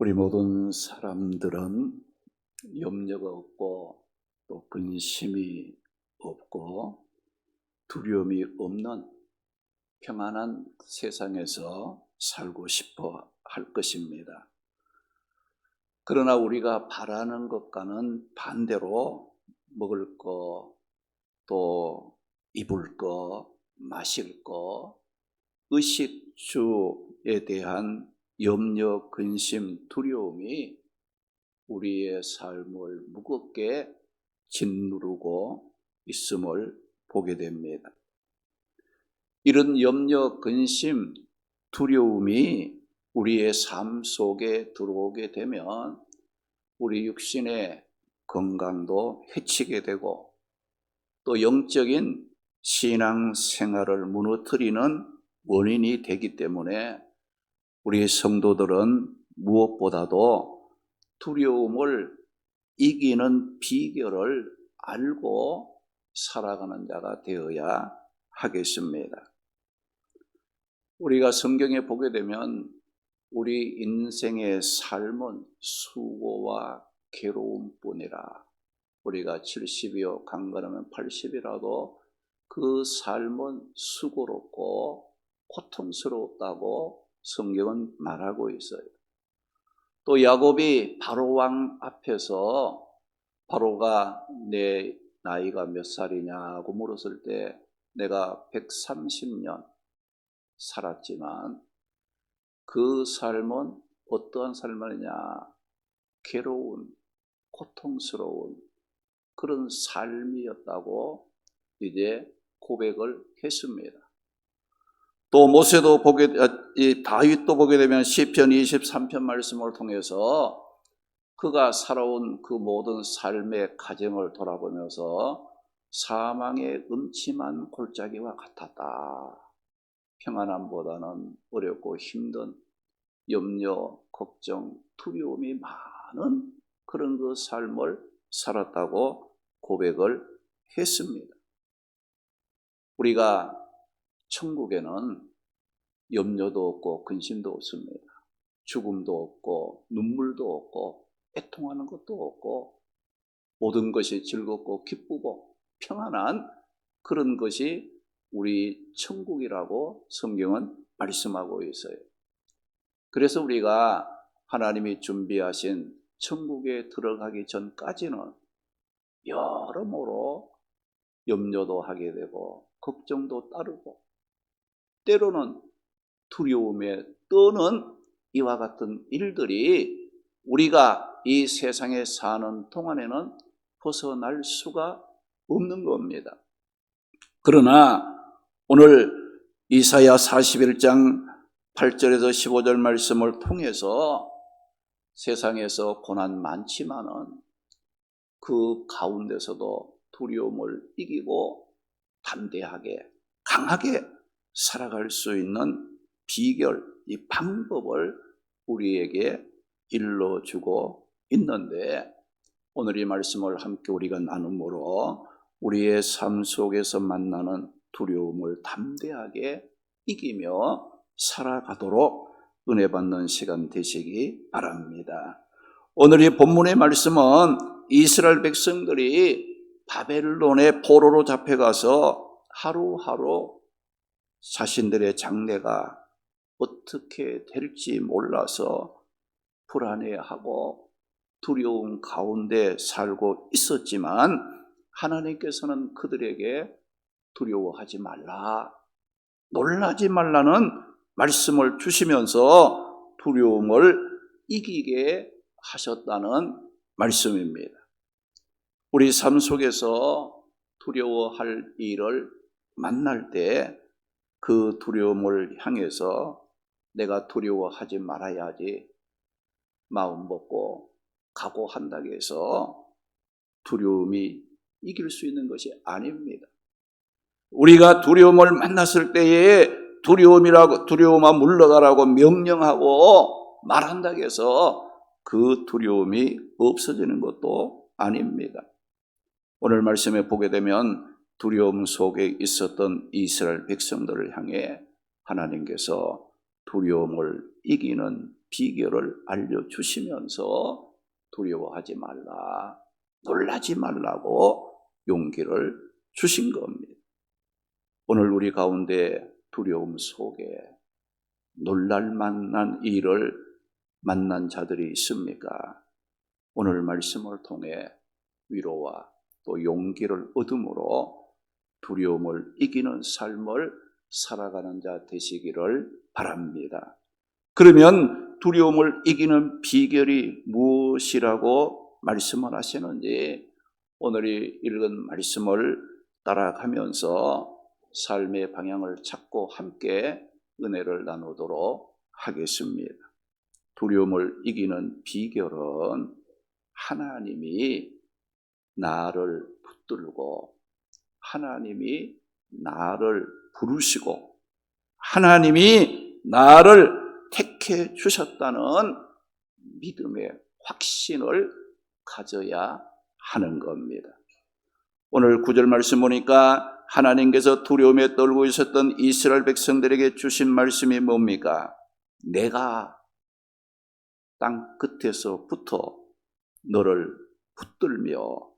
우리 모든 사람들은 염려가 없고 또 근심이 없고 두려움이 없는 평안한 세상에서 살고 싶어 할 것입니다. 그러나 우리가 바라는 것과는 반대로 먹을 거, 또 입을 거, 마실 거, 의식주에 대한 염려, 근심, 두려움이 우리의 삶을 무겁게 짓누르고 있음을 보게 됩니다. 이런 염려, 근심, 두려움이 우리의 삶 속에 들어오게 되면 우리 육신의 건강도 해치게 되고 또 영적인 신앙 생활을 무너뜨리는 원인이 되기 때문에 우리 성도들은 무엇보다도 두려움을 이기는 비결을 알고 살아가는 자가 되어야 하겠습니다. 우리가 성경에 보게 되면 우리 인생의 삶은 수고와 괴로움뿐이라. 우리가 70이요 강건하면 80이라도 그 삶은 수고롭고 고통스럽다고 성경은 말하고 있어요. 또 야곱이 바로 왕 앞에서 바로가 내 나이가 몇 살이냐고 물었을 때 내가 130년 살았지만 그 삶은 어떠한 삶이냐? 괴로운, 고통스러운 그런 삶이었다고 이제 고백을 했습니다. 또 모세도 다윗도 보게 되면 시편 23편 말씀을 통해서 그가 살아온 그 모든 삶의 과정을 돌아보면서 사망의 음침한 골짜기와 같았다. 평안함보다는 어렵고 힘든 염려, 걱정, 두려움이 많은 그런 그 삶을 살았다고 고백을 했습니다. 우리가 천국에는 염려도 없고 근심도 없습니다. 죽음도 없고 눈물도 없고 애통하는 것도 없고 모든 것이 즐겁고 기쁘고 평안한 그런 것이 우리 천국이라고 성경은 말씀하고 있어요. 그래서 우리가 하나님이 준비하신 천국에 들어가기 전까지는 여러모로 염려도 하게 되고 걱정도 따르고 때로는 두려움에 떠는 이와 같은 일들이 우리가 이 세상에 사는 동안에는 벗어날 수가 없는 겁니다. 그러나 오늘 이사야 41장 8절에서 15절 말씀을 통해서 세상에서 고난 많지만은 그 가운데서도 두려움을 이기고 담대하게 강하게 살아갈 수 있는 비결, 이 방법을 우리에게 일러주고 있는데 오늘 이 말씀을 함께 우리가 나눔으로 우리의 삶 속에서 만나는 두려움을 담대하게 이기며 살아가도록 은혜 받는 시간 되시기 바랍니다. 오늘 이 본문의 말씀은 이스라엘 백성들이 바벨론의 포로로 잡혀가서 하루하루 자신들의 장래가 어떻게 될지 몰라서 불안해하고 두려움 가운데 살고 있었지만 하나님께서는 그들에게 두려워하지 말라, 놀라지 말라는 말씀을 주시면서 두려움을 이기게 하셨다는 말씀입니다. 우리 삶 속에서 두려워할 일을 만날 때 그 두려움을 향해서 내가 두려워하지 말아야지 마음 먹고 각오한다고 해서 두려움이 이길 수 있는 것이 아닙니다. 우리가 두려움을 만났을 때에 두려움아 물러가라고 명령하고 말한다고 해서 그 두려움이 없어지는 것도 아닙니다. 오늘 말씀에 보게 되면 두려움 속에 있었던 이스라엘 백성들을 향해 하나님께서 두려움을 이기는 비결을 알려주시면서 두려워하지 말라, 놀라지 말라고 용기를 주신 겁니다. 오늘 우리 가운데 두려움 속에 놀랄 만한 일을 만난 자들이 있습니까? 오늘 말씀을 통해 위로와 또 용기를 얻음으로 두려움을 이기는 삶을 살아가는 자 되시기를 바랍니다. 그러면 두려움을 이기는 비결이 무엇이라고 말씀을 하시는지 오늘 읽은 말씀을 따라가면서 삶의 방향을 찾고 함께 은혜를 나누도록 하겠습니다. 두려움을 이기는 비결은 하나님이 나를 붙들고 하나님이 나를 부르시고 하나님이 나를 택해 주셨다는 믿음의 확신을 가져야 하는 겁니다. 오늘 9절 말씀 보니까 하나님께서 두려움에 떨고 있었던 이스라엘 백성들에게 주신 말씀이 뭡니까? 내가 땅 끝에서부터 너를 붙들며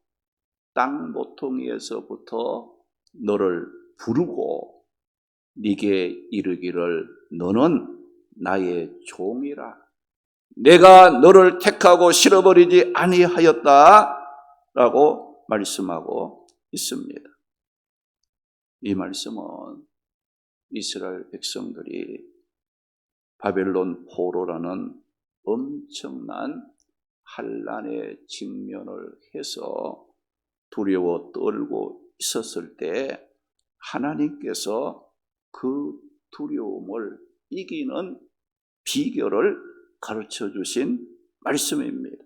땅 모퉁이에서부터 너를 부르고 네게 이르기를 너는 나의 종이라. 내가 너를 택하고 실어버리지 아니하였다라고 말씀하고 있습니다. 이 말씀은 이스라엘 백성들이 바벨론 포로라는 엄청난 환난에 직면을 해서 두려워 떨고 있었을 때 하나님께서 그 두려움을 이기는 비결을 가르쳐 주신 말씀입니다.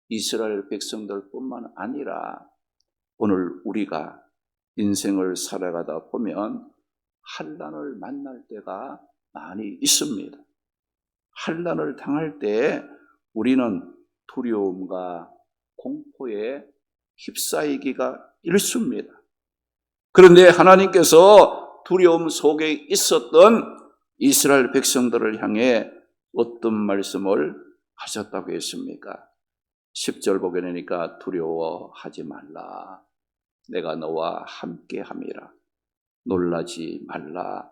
이스라엘 백성들뿐만 아니라 오늘 우리가 인생을 살아가다 보면 환난을 만날 때가 많이 있습니다. 환난을 당할 때 우리는 두려움과 공포에 휩싸이기가 일쑤입니다. 그런데 하나님께서 두려움 속에 있었던 이스라엘 백성들을 향해 어떤 말씀을 하셨다고 했습니까? 10절 보게 되니까 두려워하지 말라. 내가 너와 함께함이라. 놀라지 말라.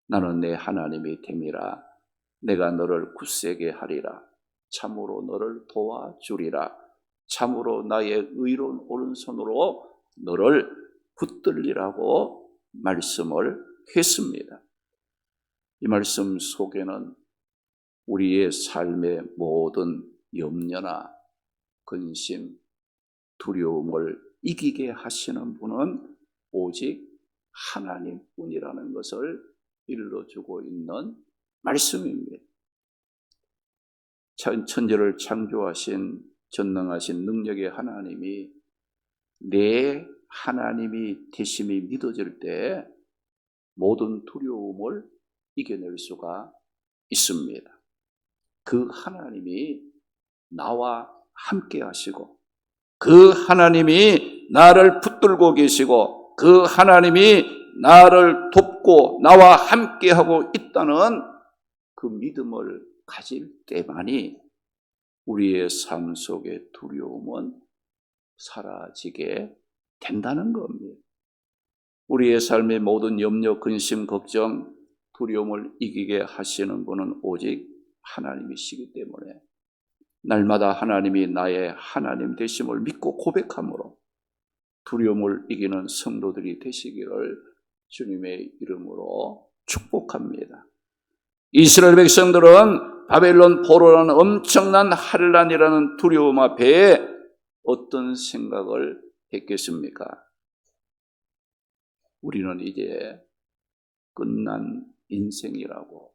나는 내 하나님이 됨이라. 내가 너를 굳세게 하리라. 참으로 너를 도와주리라. 참으로 나의 의로운 오른손으로 너를 붙들리라고 말씀을 했습니다. 이 말씀 속에는 우리의 삶의 모든 염려나 근심, 두려움을 이기게 하시는 분은 오직 하나님뿐이라는 것을 일러주고 있는 말씀입니다. 천지를 창조하신 전능하신 능력의 하나님이 내 하나님이 되심이 믿어질 때 모든 두려움을 이겨낼 수가 있습니다. 그 하나님이 나와 함께 하시고 그 하나님이 나를 붙들고 계시고 그 하나님이 나를 돕고 나와 함께 하고 있다는 그 믿음을 가질 때만이 우리의 삶 속의 두려움은 사라지게 된다는 겁니다. 우리의 삶의 모든 염려, 근심, 걱정, 두려움을 이기게 하시는 분은 오직 하나님이시기 때문에 날마다 하나님이 나의 하나님 되심을 믿고 고백함으로 두려움을 이기는 성도들이 되시기를 주님의 이름으로 축복합니다. 이스라엘 백성들은 바벨론 포로라는 엄청난 환난이라는 두려움 앞에 어떤 생각을 했겠습니까? 우리는 이제 끝난 인생이라고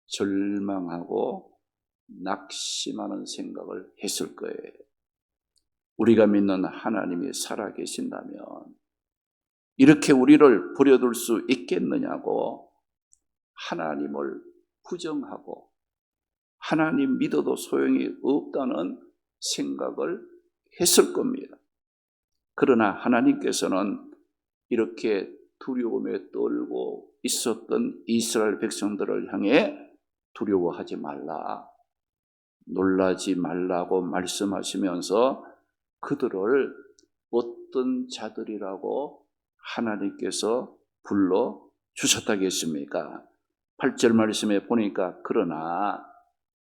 절망하고 낙심하는 생각을 했을 거예요. 우리가 믿는 하나님이 살아계신다면 이렇게 우리를 버려둘 수 있겠느냐고 하나님을 부정하고 하나님 믿어도 소용이 없다는 생각을 했을 겁니다. 그러나 하나님께서는 이렇게 두려움에 떨고 있었던 이스라엘 백성들을 향해 두려워하지 말라, 놀라지 말라고 말씀하시면서 그들을 어떤 자들이라고 하나님께서 불러주셨다겠습니까? 8절 말씀에 보니까 그러나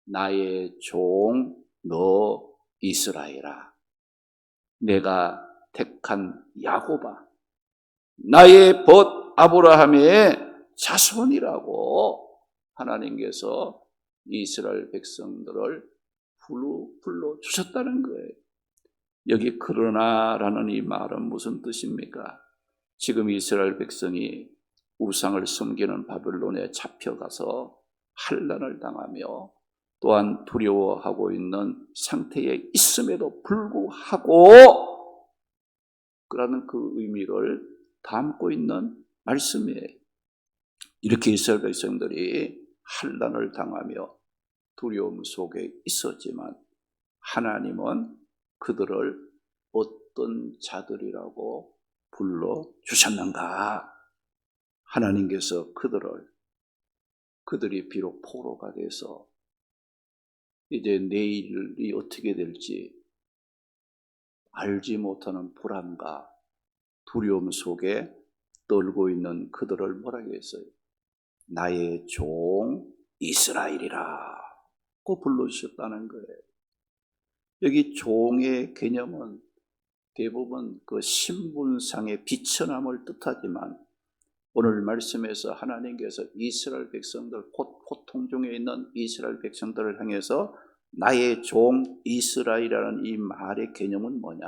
나의 종 너 이스라엘아, 내가 택한 야곱아, 나의 벗 아브라함의 자손이라고 하나님께서 이스라엘 백성들을 불러주셨다는 거예요. 여기 그러나라는 이 말은 무슨 뜻입니까? 지금 이스라엘 백성이 우상을 섬기는 바벨론에 잡혀가서 환난을 당하며 또한 두려워하고 있는 상태에 있음에도 불구하고 그라는 그 의미를 담고 있는 말씀이에요. 이렇게 이스라엘 백성들이 환난을 당하며 두려움 속에 있었지만 하나님은 그들을 어떤 자들이라고 불러주셨는가? 하나님께서 그들이 비록 포로가 돼서 이제 내일이 어떻게 될지 알지 못하는 불안과 두려움 속에 떨고 있는 그들을 뭐라고 했어요? 나의 종 이스라엘이라고 불러주셨다는 거예요. 여기 종의 개념은 대부분 그 신분상의 비천함을 뜻하지만 오늘 말씀에서 하나님께서 이스라엘 백성들, 곧 고통 중에 있는 이스라엘 백성들을 향해서 나의 종 이스라엘이라는 이 말의 개념은 뭐냐?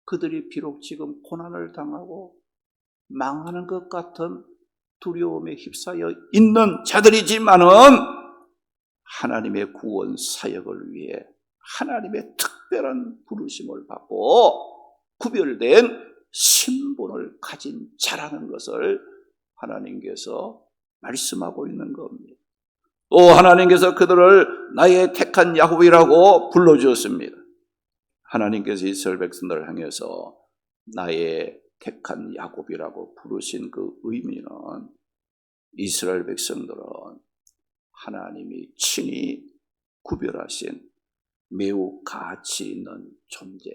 그들이 비록 지금 고난을 당하고 망하는 것 같은 두려움에 휩싸여 있는 자들이지만은 하나님의 구원 사역을 위해 하나님의 특별한 부르심을 받고 구별된 신분을 가진 자라는 것을 하나님께서 말씀하고 있는 겁니다. 또 하나님께서 그들을 나의 택한 야곱이라고 불러주었습니다. 하나님께서 이스라엘 백성들을 향해서 나의 택한 야곱이라고 부르신 그 의미는 이스라엘 백성들은 하나님이 친히 구별하신 매우 가치 있는 존재,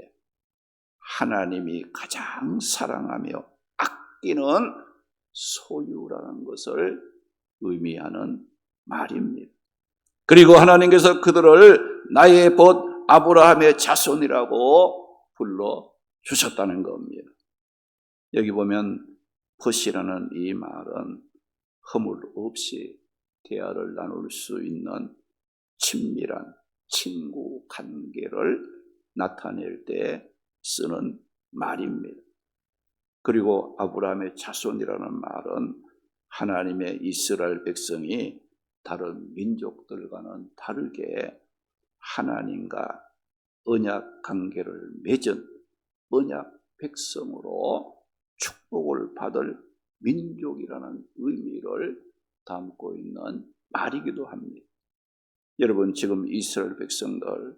하나님이 가장 사랑하며 아끼는 소유라는 것을 의미하는 말입니다. 그리고 하나님께서 그들을 나의 벗 아브라함의 자손이라고 불러주셨다는 겁니다. 여기 보면 벗이라는 이 말은 허물 없이 대화를 나눌 수 있는 친밀한 친구 관계를 나타낼 때 쓰는 말입니다. 그리고 아브라함의 자손이라는 말은 하나님의 이스라엘 백성이 다른 민족들과는 다르게 하나님과 언약 관계를 맺은 언약 백성으로 축복을 받을 민족이라는 의미를 담고 있는 말이기도 합니다. 여러분, 지금 이스라엘 백성들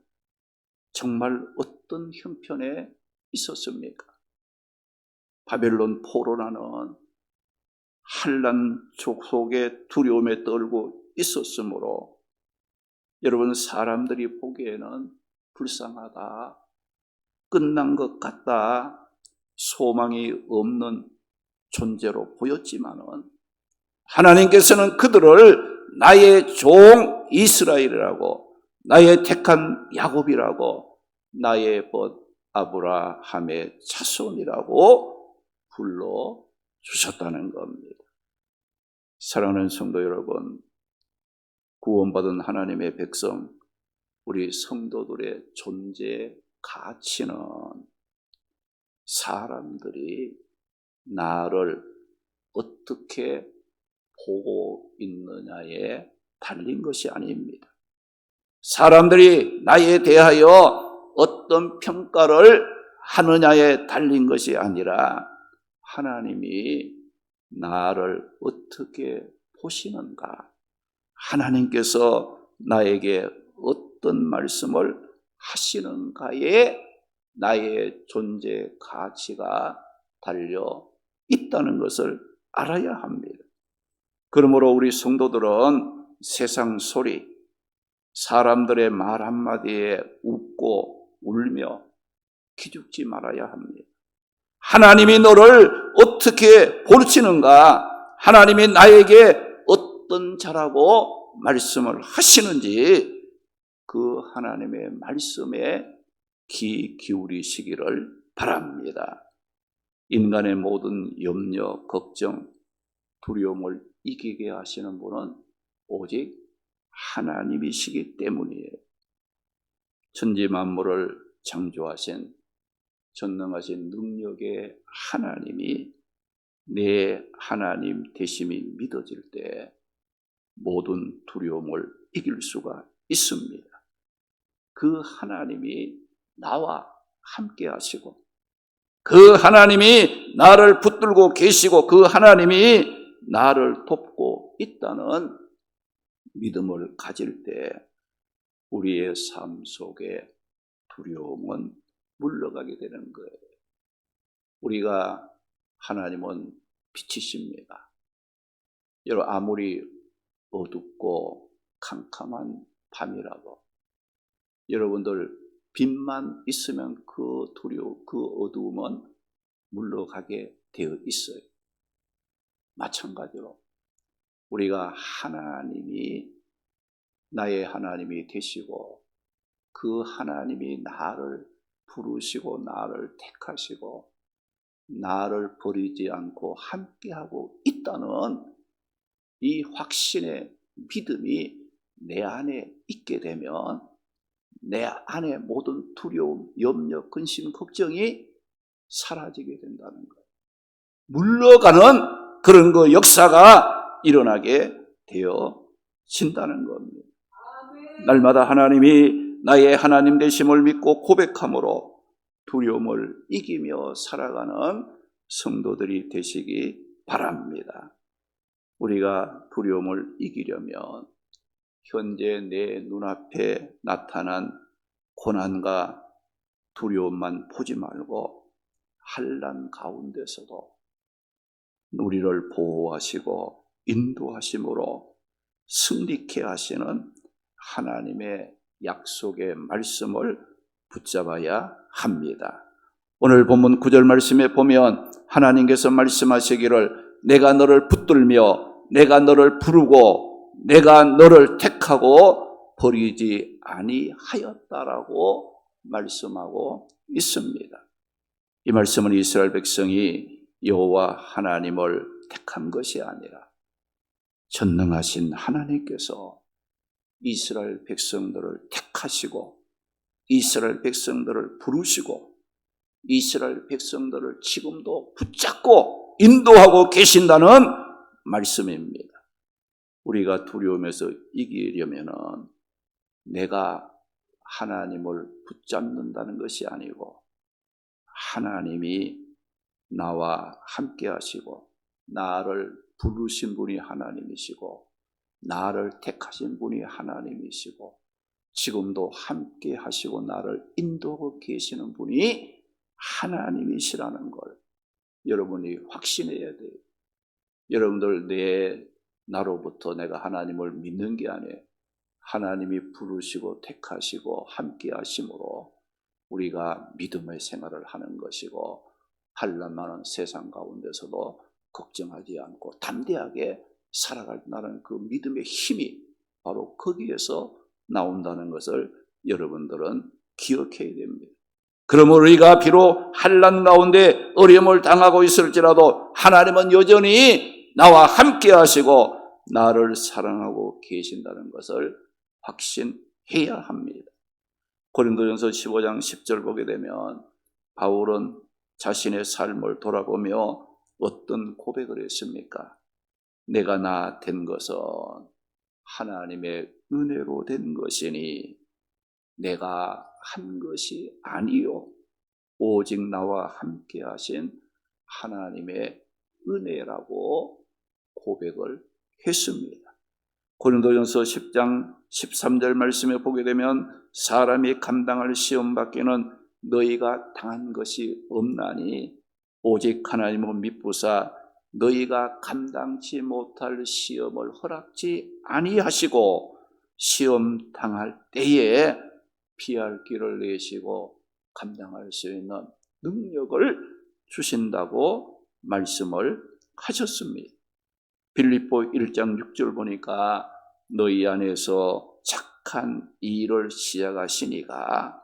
정말 어떤 형편에 있었습니까? 바벨론 포로라는 환난 속에 두려움에 떨고 있었으므로 여러분, 사람들이 보기에는 불쌍하다, 끝난 것 같다, 소망이 없는 존재로 보였지만은 하나님께서는 그들을 나의 종 이스라엘이라고, 나의 택한 야곱이라고, 나의 벗 아브라함의 자손이라고 불러주셨다는 겁니다. 사랑하는 성도 여러분, 구원받은 하나님의 백성, 우리 성도들의 존재 가치는 사람들이 나를 어떻게 보고 있느냐에 달린 것이 아닙니다. 사람들이 나에 대하여 어떤 평가를 하느냐에 달린 것이 아니라 하나님이 나를 어떻게 보시는가, 하나님께서 나에게 어떤 말씀을 하시는가에 나의 존재 가치가 달려 있다는 것을 알아야 합니다. 그러므로 우리 성도들은 세상 소리, 사람들의 말 한마디에 웃고 울며 기죽지 말아야 합니다. 하나님이 너를 어떻게 보르치는가, 하나님이 나에게 어떤 자라고 말씀을 하시는지 그 하나님의 말씀에 귀 기울이시기를 바랍니다. 인간의 모든 염려, 걱정, 두려움을 이기게 하시는 분은 오직 하나님이시기 때문이에요. 천지 만물을 창조하신 전능하신 능력의 하나님이 내 하나님 되심이 믿어질 때 모든 두려움을 이길 수가 있습니다. 그 하나님이 나와 함께 하시고 그 하나님이 나를 붙들고 계시고 그 하나님이 나를 돕고 있다는 믿음을 가질 때 우리의 삶 속에 두려움은 물러가게 되는 거예요. 우리가 하나님은 빛이십니다. 여러분, 아무리 어둡고 캄캄한 밤이라도 여러분들 빛만 있으면 그 두려움, 그 어두움은 물러가게 되어 있어요. 마찬가지로 우리가 하나님이 나의 하나님이 되시고 그 하나님이 나를 부르시고 나를 택하시고 나를 버리지 않고 함께하고 있다는 이 확신의 믿음이 내 안에 있게 되면 내 안에 모든 두려움, 염려, 근심, 걱정이 사라지게 된다는 거예요. 물러가는 그런 그 역사가 일어나게 되어진다는 겁니다. 날마다 하나님이 나의 하나님 되심을 믿고 고백함으로 두려움을 이기며 살아가는 성도들이 되시기 바랍니다. 우리가 두려움을 이기려면 현재 내 눈앞에 나타난 고난과 두려움만 보지 말고 환난 가운데서도 우리를 보호하시고 인도하심으로 승리케 하시는 하나님의 약속의 말씀을 붙잡아야 합니다. 오늘 본문 9절 말씀에 보면 하나님께서 말씀하시기를 내가 너를 붙들며 내가 너를 부르고 내가 너를 택하고 버리지 아니하였다라고 말씀하고 있습니다. 이 말씀은 이스라엘 백성이 여호와 하나님을 택한 것이 아니라 전능하신 하나님께서 이스라엘 백성들을 택하시고 이스라엘 백성들을 부르시고 이스라엘 백성들을 지금도 붙잡고 인도하고 계신다는 말씀입니다. 우리가 두려움에서 이기려면 내가 하나님을 붙잡는다는 것이 아니고 하나님이 나와 함께 하시고 나를 부르신 분이 하나님이시고 나를 택하신 분이 하나님이시고 지금도 함께 하시고 나를 인도하고 계시는 분이 하나님이시라는 걸 여러분이 확신해야 돼요. 여러분들 나로부터 내가 하나님을 믿는 게 아니에요. 하나님이 부르시고 택하시고 함께 하심으로 우리가 믿음의 생활을 하는 것이고 환난 많은 세상 가운데서도 걱정하지 않고 담대하게 살아간다는 그 믿음의 힘이 바로 거기에서 나온다는 것을 여러분들은 기억해야 됩니다. 그러므로 우리가 비록 환난 가운데 어려움을 당하고 있을지라도 하나님은 여전히 나와 함께 하시고 나를 사랑하고 계신다는 것을 확신해야 합니다. 고린도전서 15장 10절 보게 되면 바울은 자신의 삶을 돌아보며 어떤 고백을 했습니까? 내가 나 된 것은 하나님의 은혜로 된 것이니 내가 한 것이 아니요 오직 나와 함께 하신 하나님의 은혜라고 고백을 했습니다. 고린도전서 10장 13절 말씀에 보게 되면 사람이 감당할 시험 밖에는 너희가 당한 것이 없나니 오직 하나님은 미쁘사 너희가 감당치 못할 시험을 허락지 아니하시고 시험 당할 때에 피할 길을 내시고 감당할 수 있는 능력을 주신다고 말씀을 하셨습니다. 빌립보 1장 6절 보니까 너희 안에서 착한 일을 시작하시니가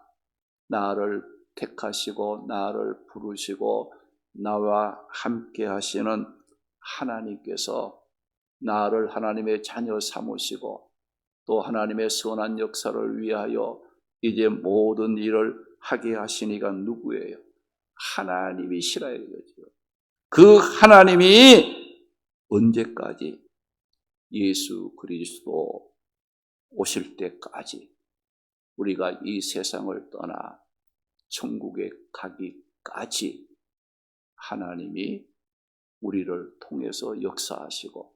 나를 택하시고 나를 부르시고 나와 함께 하시는 하나님께서 나를 하나님의 자녀 삼으시고 또 하나님의 선한 역사를 위하여 이제 모든 일을 하게 하시니가 누구예요? 하나님이시라 이거죠. 그 하나님이 언제까지? 예수 그리스도 오실 때까지 우리가 이 세상을 떠나 천국에 가기까지 하나님이 우리를 통해서 역사하시고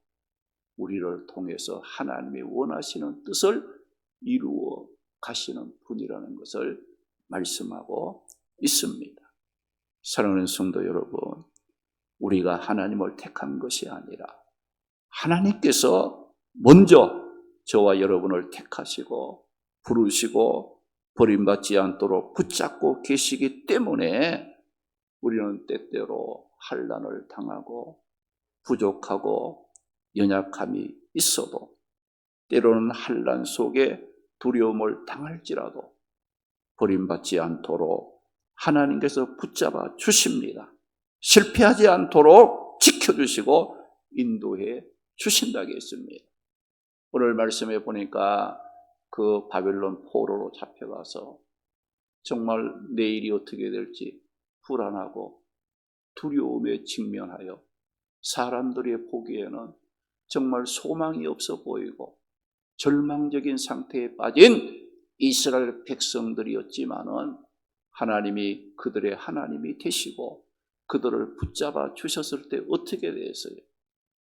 우리를 통해서 하나님이 원하시는 뜻을 이루어 가시는 분이라는 것을 말씀하고 있습니다. 사랑하는 성도 여러분, 우리가 하나님을 택한 것이 아니라 하나님께서 먼저 저와 여러분을 택하시고 부르시고 버림받지 않도록 붙잡고 계시기 때문에 우리는 때때로 환난을 당하고 부족하고 연약함이 있어도 때로는 환난 속에 두려움을 당할지라도 버림받지 않도록 하나님께서 붙잡아 주십니다. 실패하지 않도록 지켜주시고 인도해 주신다고 했습니다. 오늘 말씀에 보니까 그 바벨론 포로로 잡혀가서 정말 내일이 어떻게 될지 불안하고 두려움에 직면하여 사람들이 보기에는 정말 소망이 없어 보이고 절망적인 상태에 빠진 이스라엘 백성들이었지만은 하나님이 그들의 하나님이 되시고 그들을 붙잡아 주셨을 때 어떻게 됐어요?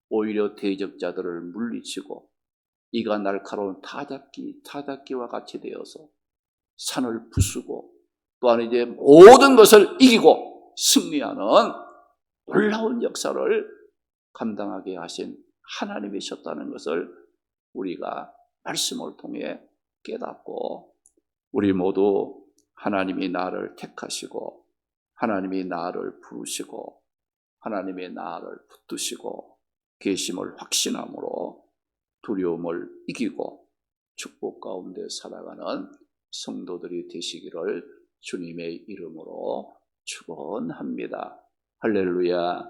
오히려 대적자들을 물리치고 이가 날카로운 타작기와 같이 되어서 산을 부수고 또한 이제 모든 것을 이기고 승리하는 놀라운 역사를 감당하게 하신 하나님이셨다는 것을 우리가 말씀을 통해 깨닫고 우리 모두 하나님이 나를 택하시고 하나님이 나를 부르시고 하나님이 나를 붙드시고 계심을 확신함으로 두려움을 이기고 축복 가운데 살아가는 성도들이 되시기를 주님의 이름으로 축원합니다. 할렐루야.